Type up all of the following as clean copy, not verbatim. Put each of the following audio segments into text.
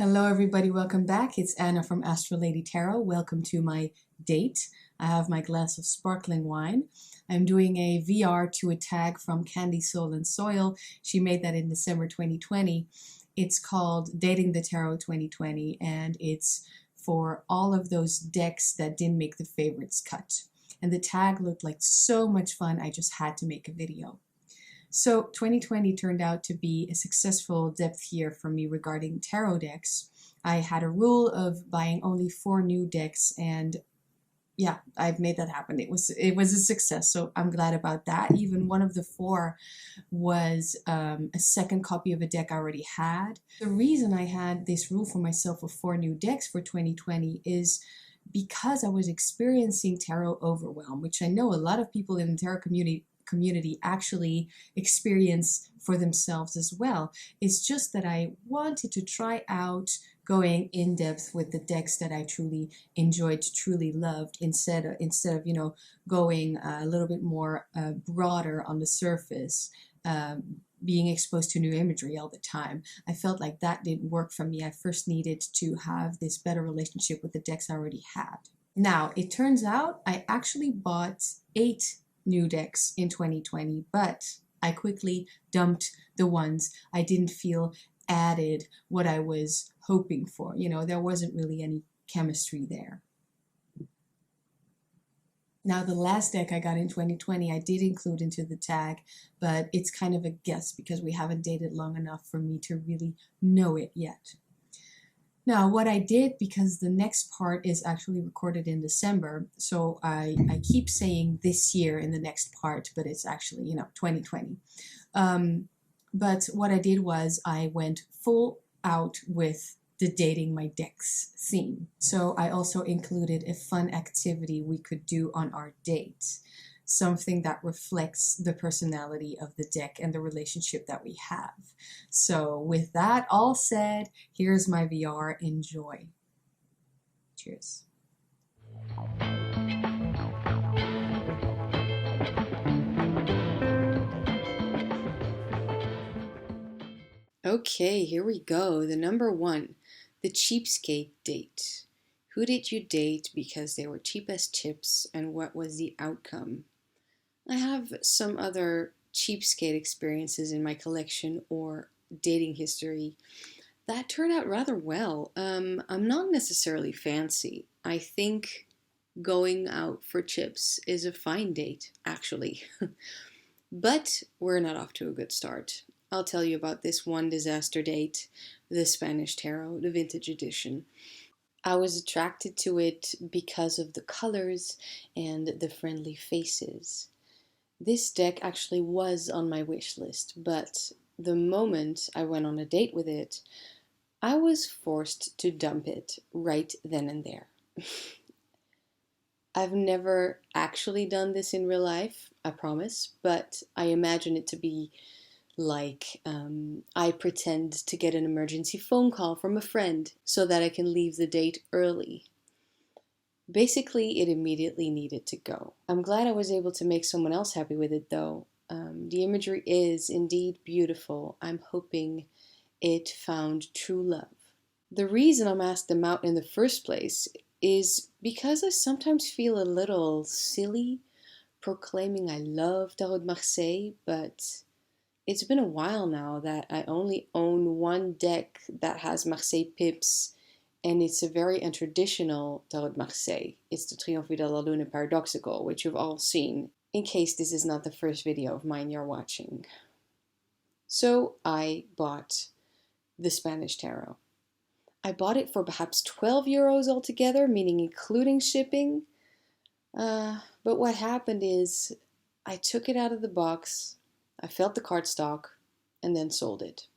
Hello everybody, welcome back. It's Anna from Astralladytarot. Welcome to my date. I have my glass of sparkling wine. I'm doing a VR to a tag from Candy Soul and Soil. She made that in December 2020. It's called Dating the Tarot 2020 and it's for all of those decks that didn't make the favorites cut. And the tag looked like so much fun, I just had to make a video. So 2020 turned out to be a successful depth year for me regarding tarot decks. I had a rule of buying only 4 new decks, and yeah, I've made that happen. It was a success, so I'm glad about that. Even one of the 4 was a second copy of a deck I already had. The reason I had this rule for myself of 4 new decks for 2020 is because I was experiencing tarot overwhelm, which I know a lot of people in the tarot community actually experience for themselves as well. It's just that I wanted to try out going in depth with the decks that I truly enjoyed, truly loved, instead of going a little bit more broader on the surface, being exposed to new imagery all the time. I felt like that didn't work for me. I first needed to have this better relationship with the decks I already had. Now, it turns out I actually bought 8 new decks in 2020, but I quickly dumped the ones I didn't feel added what I was hoping for. There wasn't really any chemistry there. Now, the last deck I got in 2020, I did include into the tag, but it's kind of a guess because we haven't dated long enough for me to really know it yet. Now, what I did, because the next part is actually recorded in December, so I keep saying this year in the next part, but it's actually, 2020. But what I did was I went full out with the dating my decks theme. So I also included a fun activity we could do on our date. Something that reflects the personality of the deck and the relationship that we have. So with that all said, here's my VR. Enjoy. Cheers. Okay, here we go. The number 1, the cheapskate date. Who did you date because they were cheap as chips, and what was the outcome? I have some other cheapskate experiences in my collection or dating history that turned out rather well. I'm not necessarily fancy. I think going out for chips is a fine date, actually. But we're not off to a good start. I'll tell you about this one disaster date, the Spanish Tarot, the vintage edition. I was attracted to it because of the colors and the friendly faces. This deck actually was on my wish list, but the moment I went on a date with it, I was forced to dump it right then and there. I've never actually done this in real life, I promise, but I imagine it to be like I pretend to get an emergency phone call from a friend so that I can leave the date early. Basically, it immediately needed to go. I'm glad I was able to make someone else happy with it, though. The imagery is indeed beautiful. I'm hoping it found true love. The reason I'm asked them out in the first place is because I sometimes feel a little silly proclaiming I love Tarot de Marseille, but it's been a while now that I only own one deck that has Marseille pips, and it's a very untraditional Tarot de Marseille. It's the Triomphe de la Lune Paradoxical, which you've all seen, in case this is not the first video of mine you're watching. So I bought the Spanish Tarot. I bought it for perhaps 12 euros altogether, meaning including shipping. But what happened is I took it out of the box, I felt the cardstock, and then sold it.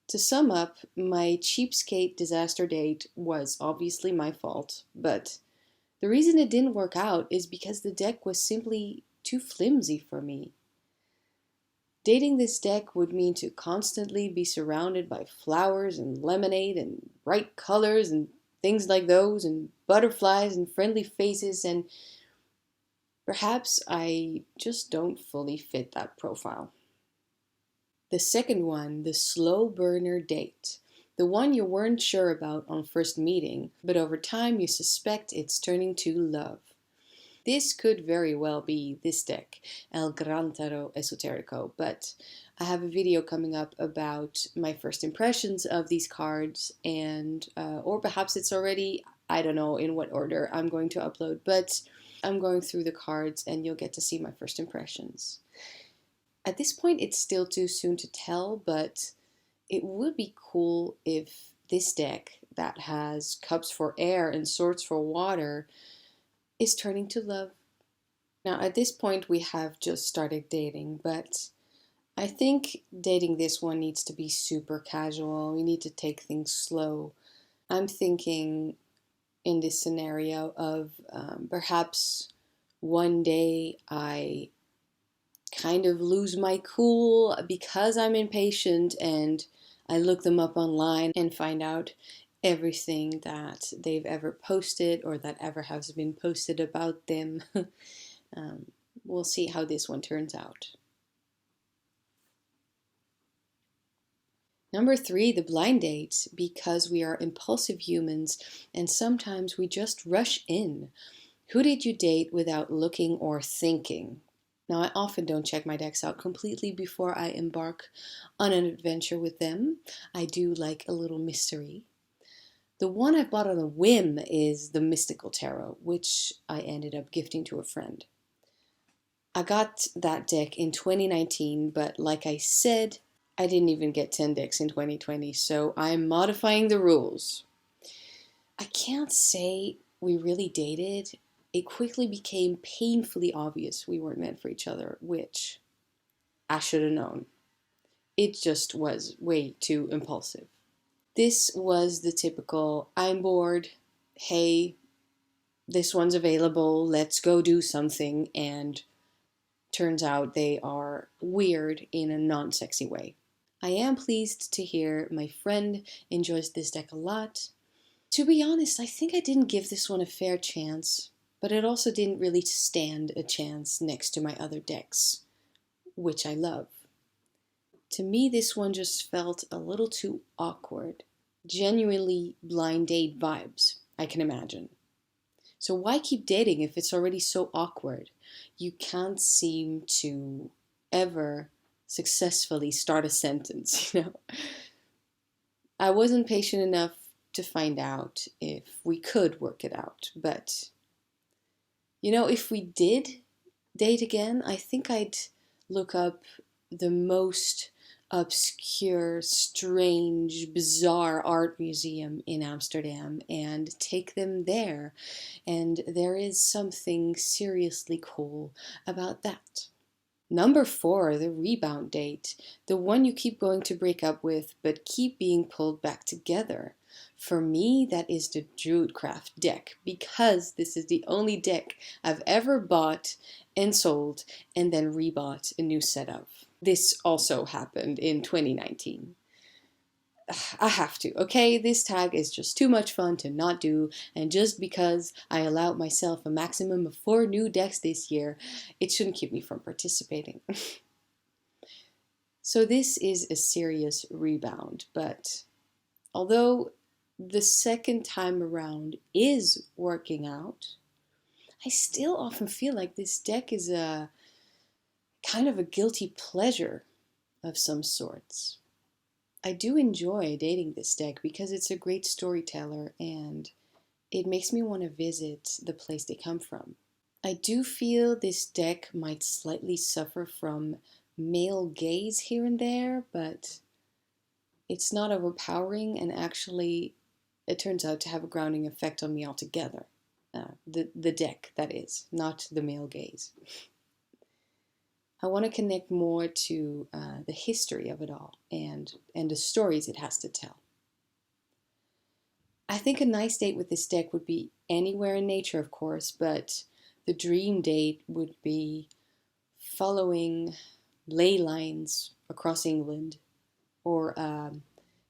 To sum up, my cheapskate disaster date was obviously my fault, but the reason it didn't work out is because the deck was simply too flimsy for me. Dating this deck would mean to constantly be surrounded by flowers and lemonade and bright colors and things like those and butterflies and friendly faces, and perhaps I just don't fully fit that profile. The second one, the slow burner date. The one you weren't sure about on first meeting, but over time you suspect it's turning to love. This could very well be this deck, El Gran Tarot Esoterico, but I have a video coming up about my first impressions of these cards, and or perhaps it's already, I don't know in what order I'm going to upload, but I'm going through the cards and you'll get to see my first impressions. At this point, it's still too soon to tell, but it would be cool if this deck that has cups for air and swords for water is turning to love. Now, at this point, we have just started dating, but I think dating this one needs to be super casual. We need to take things slow. I'm thinking in this scenario of perhaps one day I kind of lose my cool because I'm impatient and I look them up online and find out everything that they've ever posted or that ever has been posted about them. We'll see how this one turns out. Number 3, the blind date, because we are impulsive humans and sometimes we just rush in. Who did you date without looking or thinking? Now, I often don't check my decks out completely before I embark on an adventure with them. I do like a little mystery. The one I bought on a whim is the Mystical Tarot, which I ended up gifting to a friend. I got that deck in 2019, but like I said, I didn't even get 10 decks in 2020, so I'm modifying the rules. I can't say we really dated. It quickly became painfully obvious we weren't meant for each other, which I should have known. It just was way too impulsive. This was the typical, I'm bored, hey, this one's available, let's go do something, and turns out they are weird in a non-sexy way. I am pleased to hear my friend enjoys this deck a lot. To be honest, I think I didn't give this one a fair chance, but it also didn't really stand a chance next to my other decks, which I love. To me, this one just felt a little too awkward. Genuinely blind date vibes, I can imagine. So why keep dating if it's already so awkward? You can't seem to ever successfully start a sentence, I wasn't patient enough to find out if we could work it out, but if we did date again, I think I'd look up the most obscure, strange, bizarre art museum in Amsterdam and take them there. And there is something seriously cool about that. Number 4, the rebound date. The one you keep going to break up with, but keep being pulled back together. For me, that is the Druidcraft deck, because this is the only deck I've ever bought and sold and then rebought a new set of. This also happened in 2019. I have to, okay? This tag is just too much fun to not do, and just because I allowed myself a maximum of 4 new decks this year, it shouldn't keep me from participating. So this is a serious rebound, but although the second time around is working out, I still often feel like this deck is a kind of a guilty pleasure of some sorts. I do enjoy dating this deck because it's a great storyteller and it makes me want to visit the place they come from. I do feel this deck might slightly suffer from male gaze here and there, but it's not overpowering, and actually it turns out to have a grounding effect on me altogether. The deck, that is, not the male gaze. I want to connect more to the history of it all and the stories it has to tell. I think a nice date with this deck would be anywhere in nature, of course, but the dream date would be following ley lines across England, or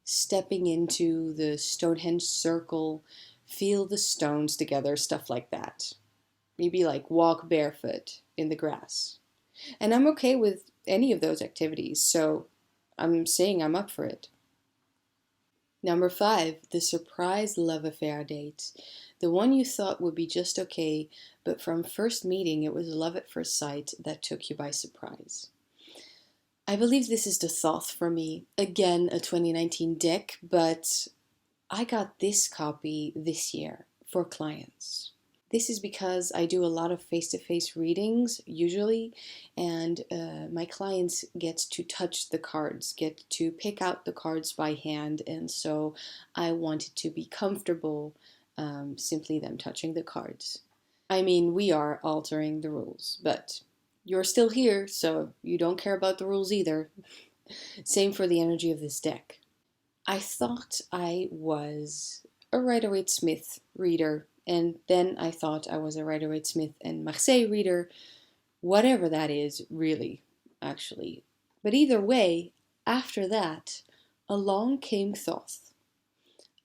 stepping into the Stonehenge circle, feel the stones together, stuff like that. Maybe like walk barefoot in the grass. And I'm okay with any of those activities, so I'm saying I'm up for it. Number 5, the surprise love affair date. The one you thought would be just okay, but from first meeting it was love at first sight that took you by surprise. I believe this is the Thoth for me. Again, a 2019 deck, but I got this copy this year for clients. This is because I do a lot of face-to-face readings usually, and my clients get to touch the cards, get to pick out the cards by hand, and so I wanted to be comfortable simply them touching the cards. I mean, we are altering the rules, but you're still here, so you don't care about the rules either. Same for the energy of this deck. I thought I was a Rider-Waite-Smith reader, and then I thought I was a Rider-Waite-Smith and Marseille reader, whatever that is, really, actually. But either way, after that, along came Thoth.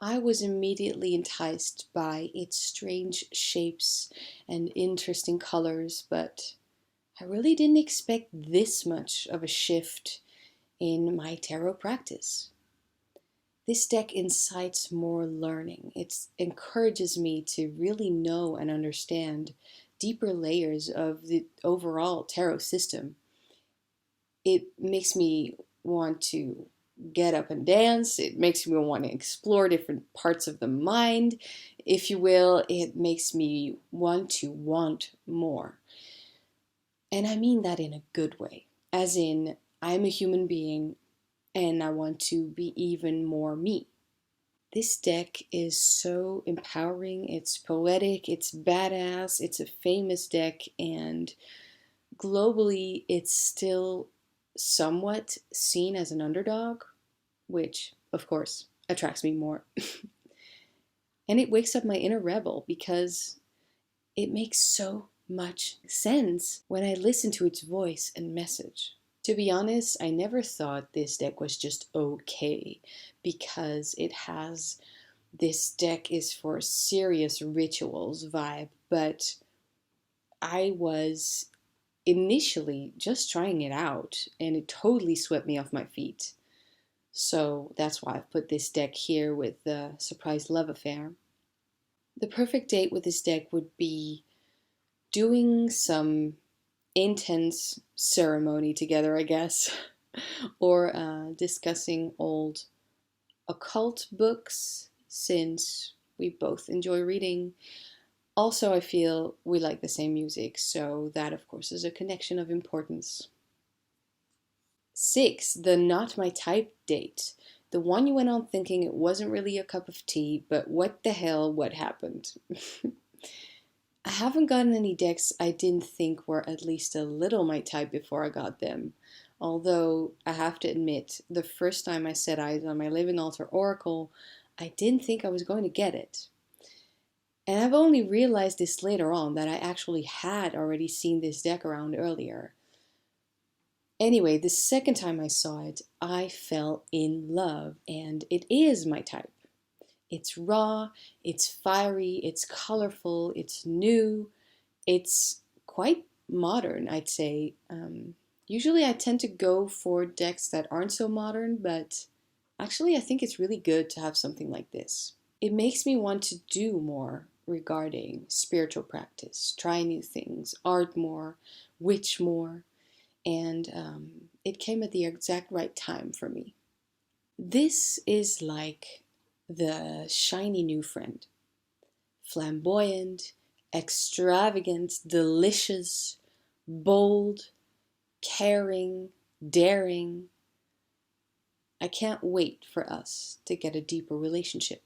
I was immediately enticed by its strange shapes and interesting colors, but I really didn't expect this much of a shift in my tarot practice. This deck incites more learning. It encourages me to really know and understand deeper layers of the overall tarot system. It makes me want to get up and dance. It makes me want to explore different parts of the mind, if you will. It makes me want more. And I mean that in a good way, as in, I'm a human being and I want to be even more me. This deck is so empowering, it's poetic, it's badass, it's a famous deck, and globally it's still somewhat seen as an underdog, which, of course, attracts me more. And it wakes up my inner rebel because it makes so much sense when I listen to its voice and message. To be honest, I never thought this deck was just okay, because it has this deck is for serious rituals vibe, but I was initially just trying it out and it totally swept me off my feet. So that's why I've put this deck here with the surprise love affair. The perfect date with this deck would be doing some intense ceremony together, I guess, or discussing old occult books, since we both enjoy reading. Also, I feel we like the same music, so that, of course, is a connection of importance. 6, the not my type date. The one you went on thinking it wasn't really a cup of tea, but what the hell, what happened? I haven't gotten any decks I didn't think were at least a little my type before I got them. Although, I have to admit, the first time I set eyes on my Living Altar Oracle, I didn't think I was going to get it. And I've only realized this later on, that I actually had already seen this deck around earlier. Anyway, the second time I saw it, I fell in love, and it is my type. It's raw, it's fiery, it's colorful, it's new, it's quite modern, I'd say. Usually I tend to go for decks that aren't so modern, but actually I think it's really good to have something like this. It makes me want to do more regarding spiritual practice, try new things, art more, witch more, and it came at the exact right time for me. This is like the shiny new friend. Flamboyant, extravagant, delicious, bold, caring, daring. I can't wait for us to get a deeper relationship.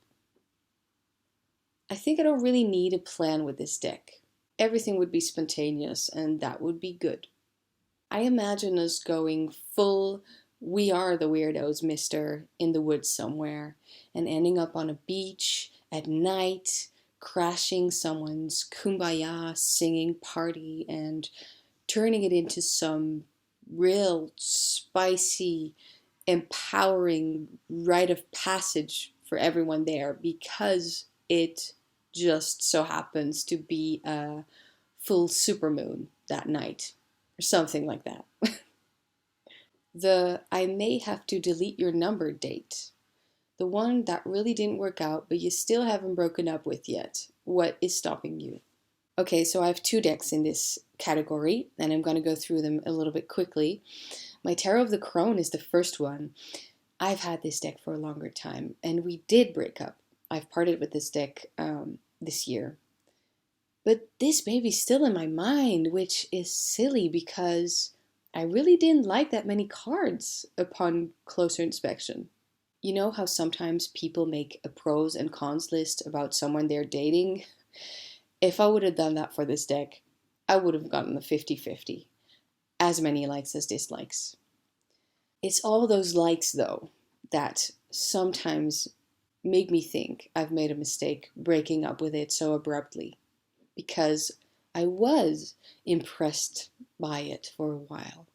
I think I don't really need a plan with this deck. Everything would be spontaneous, and that would be good. I imagine us going full "we are the weirdos, mister" in the woods somewhere, and ending up on a beach at night, crashing someone's kumbaya singing party and turning it into some real spicy, empowering rite of passage for everyone there, because it just so happens to be a full supermoon that night, or something like that. The I may have to delete your number date. The one that really didn't work out, but you still haven't broken up with yet. What is stopping you? Okay, so I have two decks in this category, and I'm going to go through them a little bit quickly. My Tarot of the Crone is the first one. I've had this deck for a longer time, and we did break up. I've parted with this deck this year. But this baby's still in my mind, which is silly because I really didn't like that many cards upon closer inspection. You know how sometimes people make a pros and cons list about someone they're dating? If I would have done that for this deck, I would have gotten the 50-50. As many likes as dislikes. It's all those likes, though, that sometimes make me think I've made a mistake breaking up with it so abruptly. Because I was impressed by it for a while.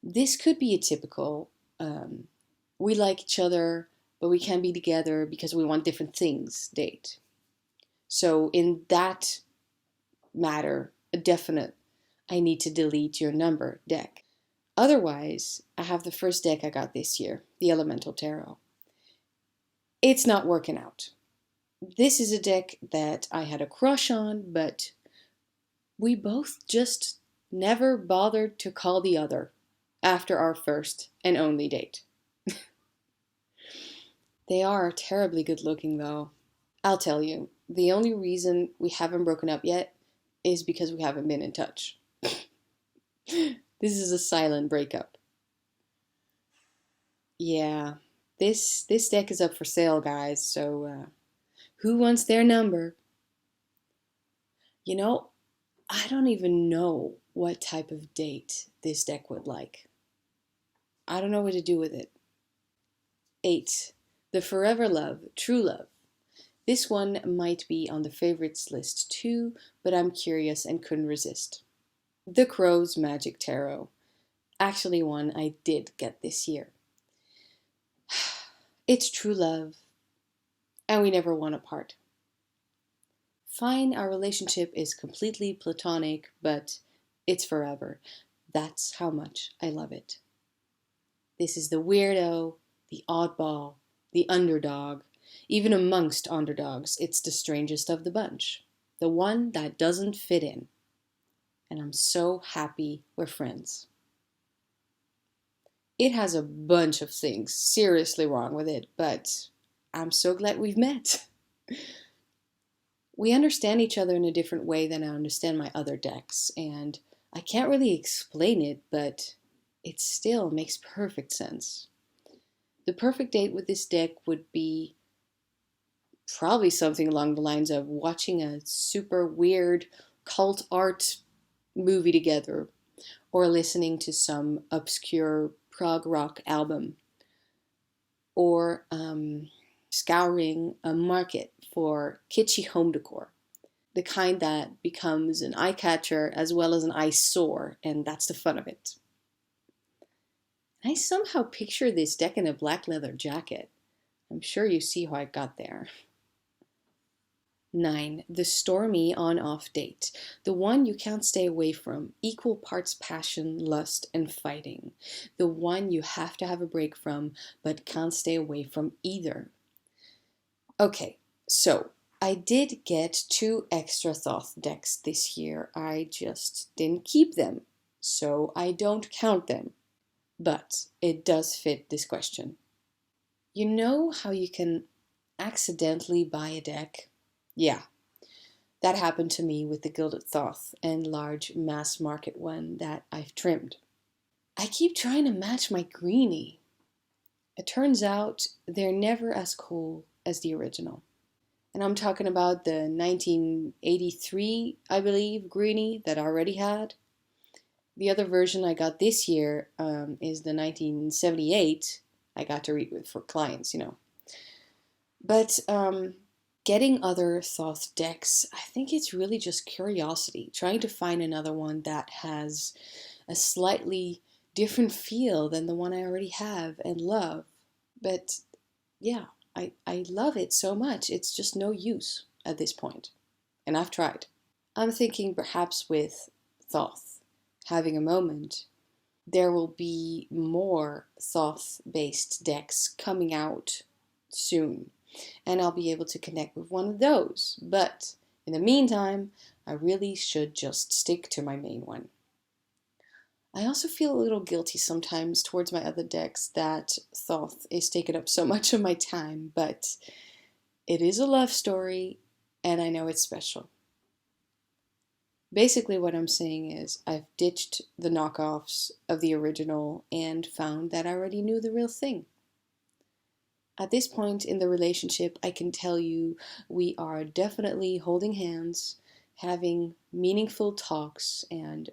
This could be a typical, we like each other, but we can't be together because we want different things date. So in that matter, a definite, I need to delete your number deck. Otherwise, I have the first deck I got this year, the Elemental Tarot. It's not working out. This is a deck that I had a crush on, but we both just never bothered to call the other after our first and only date. They are terribly good looking, though. I'll tell you, the only reason we haven't broken up yet is because we haven't been in touch. This is a silent breakup. Yeah, this deck is up for sale, guys, so who wants their number? You know, I don't even know what type of date this deck would like. I don't know what to do with it. 8. The Forever Love, True Love. This one might be on the favorites list too, but I'm curious and couldn't resist. The Crow's Magic Tarot. Actually one I did get this year. It's true love, and we never want to part. Fine, our relationship is completely platonic, but it's forever. That's how much I love it. This is the weirdo, the oddball, the underdog. Even amongst underdogs, it's the strangest of the bunch. The one that doesn't fit in. And I'm so happy we're friends. It has a bunch of things seriously wrong with it, but I'm so glad we've met. We understand each other in a different way than I understand my other decks, and I can't really explain it, but it still makes perfect sense. The perfect date with this deck would be probably something along the lines of watching a super weird cult art movie together, or listening to some obscure prog rock album, or scouring a market for kitschy home decor. The kind that becomes an eye catcher as well as an eyesore, and that's the fun of it. I somehow picture this deck in a black leather jacket. I'm sure you see how I got there. 9. The stormy on-off date. The one you can't stay away from. Equal parts passion, lust, and fighting. The one you have to have a break from, but can't stay away from either. Okay, so I did get 2 extra Thoth decks this year. I just didn't keep them, so I don't count them. But it does fit this question. You know how you can accidentally buy a deck? Yeah, that happened to me with the Gilded Thoth and large mass market one that I've trimmed. I keep trying to match my greenie. It turns out they're never as cool as the original. And I'm talking about the 1983, I believe, greenie that I already had. The other version I got this year is the 1978 I got to read with for clients, you know. But getting other Thoth decks, I think it's really just curiosity, trying to find another one that has a slightly different feel than the one I already have and love. But yeah, I love it so much, it's just no use at this point. And I've tried. I'm thinking perhaps with Thoth, having a moment, there will be more Thoth-based decks coming out soon, and I'll be able to connect with one of those. But in the meantime, I really should just stick to my main one. I also feel a little guilty sometimes towards my other decks that Thoth is taking up so much of my time, but it is a love story, and I know it's special. Basically, what I'm saying is I've ditched the knockoffs of the original and found that I already knew the real thing. At this point in the relationship, I can tell you we are definitely holding hands, having meaningful talks, and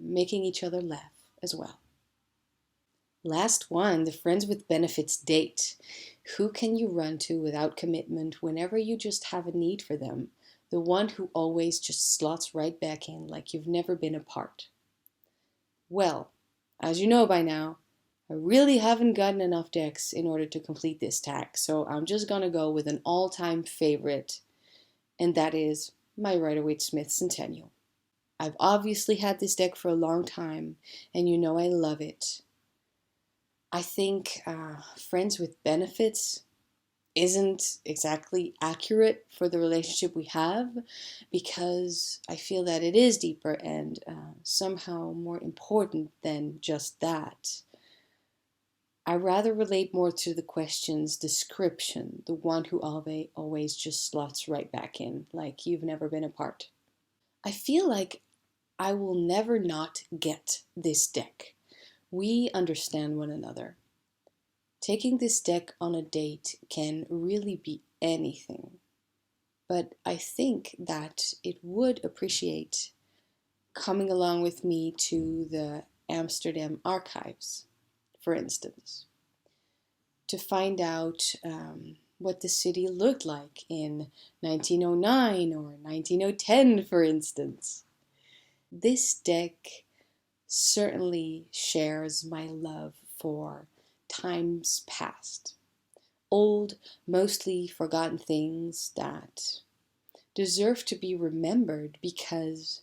making each other laugh as well. Last one, the friends with benefits date. Who can you run to without commitment whenever you just have a need for them? The one who always just slots right back in like you've never been apart. Well, as you know by now, I really haven't gotten enough decks in order to complete this tag, so I'm just gonna go with an all-time favorite, and that is my Rider-Waite-Smith Centennial. I've obviously had this deck for a long time, and you know I love it. I think friends with benefits isn't exactly accurate for the relationship we have, because I feel that it is deeper and somehow more important than just that. I rather relate more to the question's description, the one who always just slots right back in, like you've never been apart. I feel like I will never not get this deck. We understand one another. Taking this deck on a date can really be anything, but I think that it would appreciate coming along with me to the Amsterdam archives, for instance, to find out what the city looked like in 1909 or 1910, for instance. This deck certainly shares my love for times past. Old, mostly forgotten things that deserve to be remembered because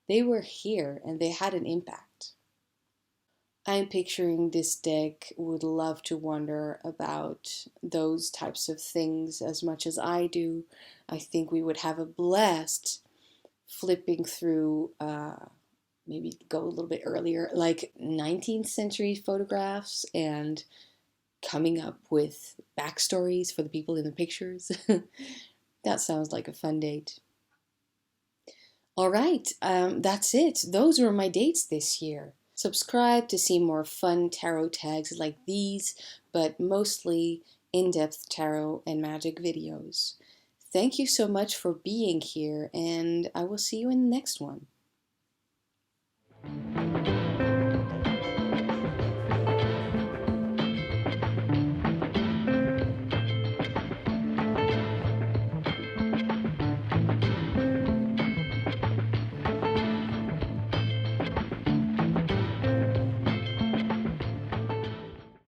they were here and they had an impact. I'm picturing this deck would love to wonder about those types of things as much as I do. I think we would have a blast flipping through, maybe go a little bit earlier, like 19th century photographs and coming up with backstories for the people in the pictures. That sounds like a fun date. All right, that's it. Those were my dates this year. Subscribe to see more fun tarot tags like these, but mostly in-depth tarot and magic videos. Thank you so much for being here, and I will see you in the next one.